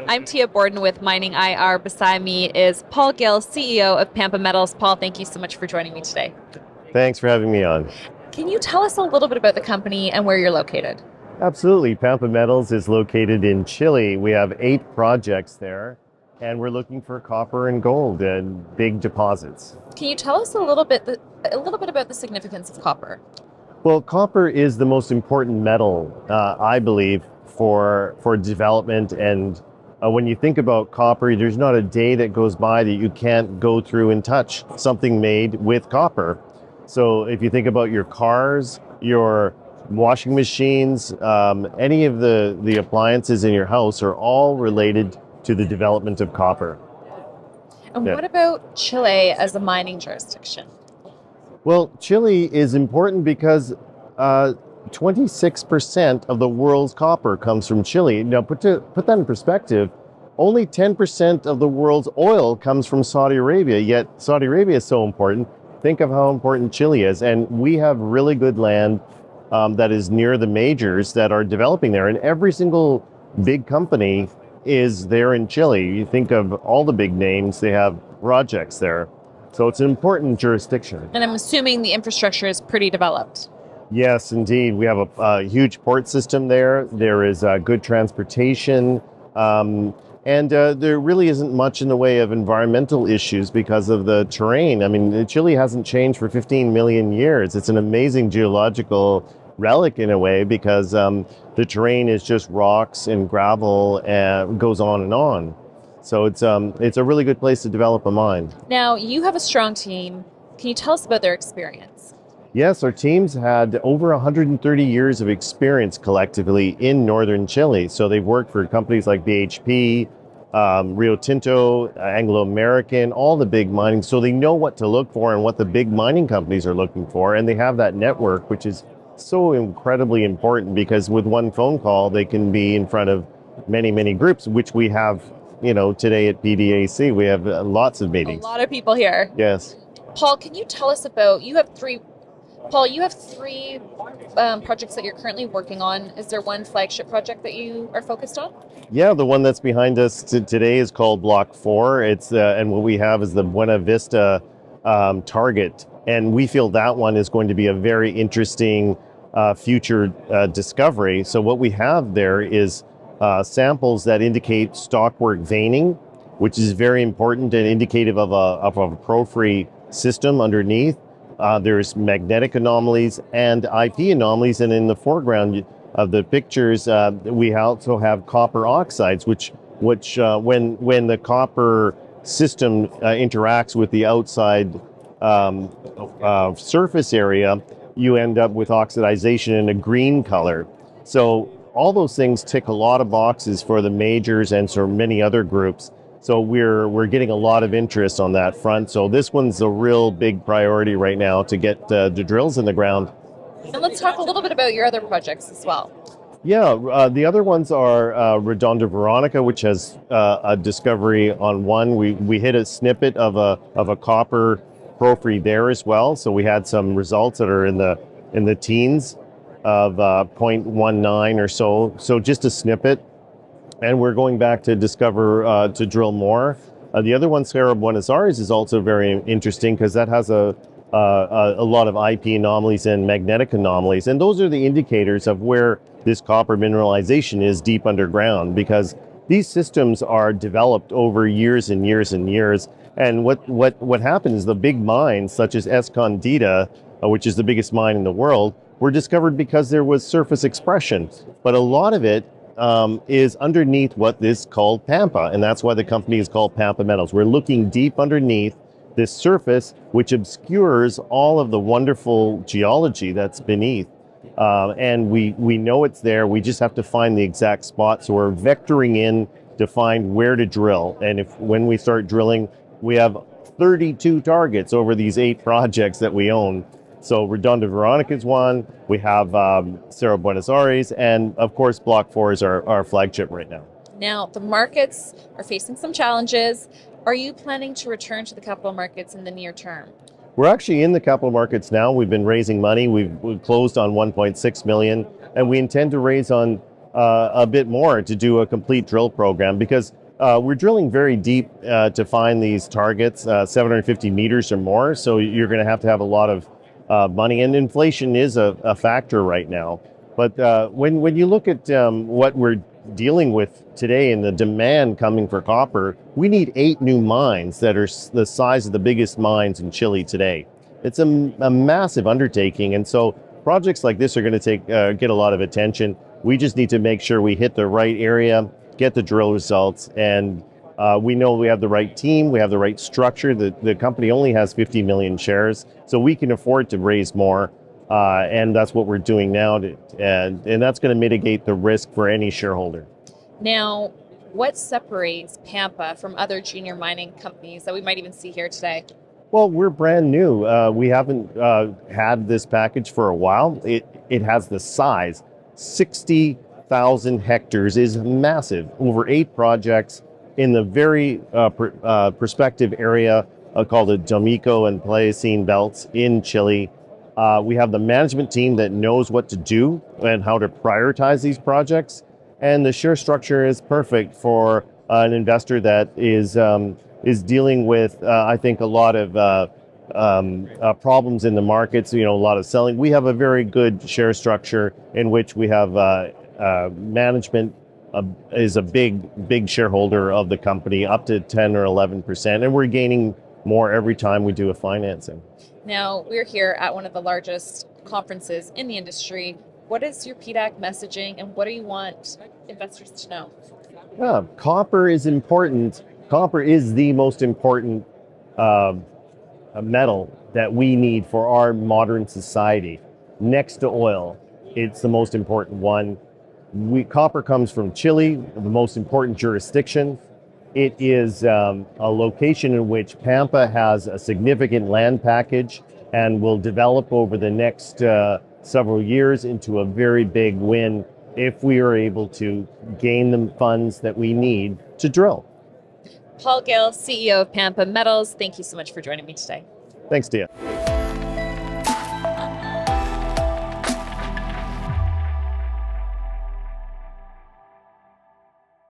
I'm Tia Borden with MiningIR. Beside me is Paul Gill, CEO of Pampa Metals. Paul, thank you so much for joining me today. Thanks for having me on. Can you tell us a little bit about the company and where you're located? Absolutely. Pampa Metals is located in Chile. We have 8 projects there, and we're looking for copper and gold and big deposits. Can you tell us a little bit about the significance of copper? Well, copper is the most important metal, I believe, for development. And when you think about copper, there's not a day that goes by that you can't go through and touch something made with copper. So if you think about your cars, your washing machines, any of the appliances in your house are all related to the development of copper. And what about Chile as a mining jurisdiction? Well, Chile is important because 26% of the world's copper comes from Chile. Now, put that in perspective, only 10% of the world's oil comes from Saudi Arabia, yet Saudi Arabia is so important. Think of how important Chile is. And we have really good land that is near the majors that are developing there. And every single big company is there in Chile. You think of all the big names, they have projects there. So it's an important jurisdiction. And I'm assuming the infrastructure is pretty developed. Yes, indeed. We have a huge port system there. There is good transportation. And there really isn't much in the way of environmental issues because of the terrain. I mean, Chile hasn't changed for 15 million years. It's an amazing geological relic in a way because the terrain is just rocks and gravel and goes on and on. So it's a really good place to develop a mine. Now, you have a strong team. Can you tell us about their experience? Yes, our team's had over 130 years of experience collectively in northern Chile. So they've worked for companies like BHP, Rio Tinto, Anglo American, all the big mining. So they know what to look for and what the big mining companies are looking for. And they have that network, which is so incredibly important because with one phone call, they can be in front of many, many groups, which we have. You know, today at PDAC, we have lots of meetings. A lot of people here. Yes. Paul, can you tell us about, you have three projects that you're currently working on. Is there one flagship project that you are focused on? Yeah, the one that's behind us today is called Block 4. It's and what we have is the Buena Vista target. And we feel that one is going to be a very interesting future discovery. So what we have there is samples that indicate stockwork veining, which is very important and indicative of a porphyry system underneath. There's magnetic anomalies and IP anomalies, and in the foreground of the pictures, we also have copper oxides, which when the copper system interacts with the outside surface area, you end up with oxidization in a green color. So all those things tick a lot of boxes for the majors and so many other groups. So we're getting a lot of interest on that front. So this one's a real big priority right now to get the drills in the ground. And let's talk a little bit about your other projects as well. Yeah, the other ones are Redonda Veronica, which has a discovery on one. We hit a snippet of a copper porphyry there as well. So we had some results that are in the teens of 0.19 or so. So just a snippet. And we're going back to discover, to drill more. The other one, Cerro Buenos Aires, is also very interesting because that has a lot of IP anomalies and magnetic anomalies. And those are the indicators of where this copper mineralization is deep underground, because these systems are developed over years and years and years. And what happened is the big mines, such as Escondida, which is the biggest mine in the world, were discovered because there was surface expression. But a lot of it is underneath what is called Pampa, and that's why the company is called Pampa Metals. We're looking deep underneath this surface, which obscures all of the wonderful geology that's beneath. And we know it's there. We just have to find the exact spot. So we're vectoring in to find where to drill. And when we start drilling, we have 32 targets over these 8 projects that we own. So Redonda Veronica is one. We have Cerro Buenos Aires, and of course, Block 4 is our flagship right now. Now, the markets are facing some challenges. Are you planning to return to the capital markets in the near term? We're actually in the capital markets now. We've been raising money. We've closed on 1.6 million, and we intend to raise on a bit more to do a complete drill program, because we're drilling very deep to find these targets, 750 meters or more. So you're going to have a lot of money, and inflation is a factor right now. But when you look at what we're dealing with today and the demand coming for copper, we need 8 new mines that are the size of the biggest mines in Chile today. It's a massive undertaking, and so projects like this are going to get a lot of attention. We just need to make sure we hit the right area, get the drill results, and we know we have the right team, we have the right structure. The company only has 50 million shares, so we can afford to raise more, and that's what we're doing now, and that's going to mitigate the risk for any shareholder. Now, what separates Pampa from other junior mining companies that we might even see here today? Well, we're brand new. We haven't had this package for a while. It has the size. 60,000 hectares is massive. Over 8 projects in the very prospective area called the Domico and Pliocene belts in Chile. We have the management team that knows what to do and how to prioritize these projects. And the share structure is perfect for an investor that is dealing with, I think, a lot of problems in the markets, a lot of selling. We have a very good share structure in which we have management is a big shareholder of the company, up to 10 or 11%, and we're gaining more every time we do a financing. Now, we're here at one of the largest conferences in the industry. What is your Pdac messaging, and what do you want investors to know? Yeah, copper is important. Copper is the most important metal that we need for our modern society. Next to oil, it's the most important one. Copper comes from Chile, the most important jurisdiction. It is a location in which Pampa has a significant land package and will develop over the next several years into a very big win if we are able to gain the funds that we need to drill. Paul Gill, CEO of Pampa Metals, thank you so much for joining me today. Thanks, Tia.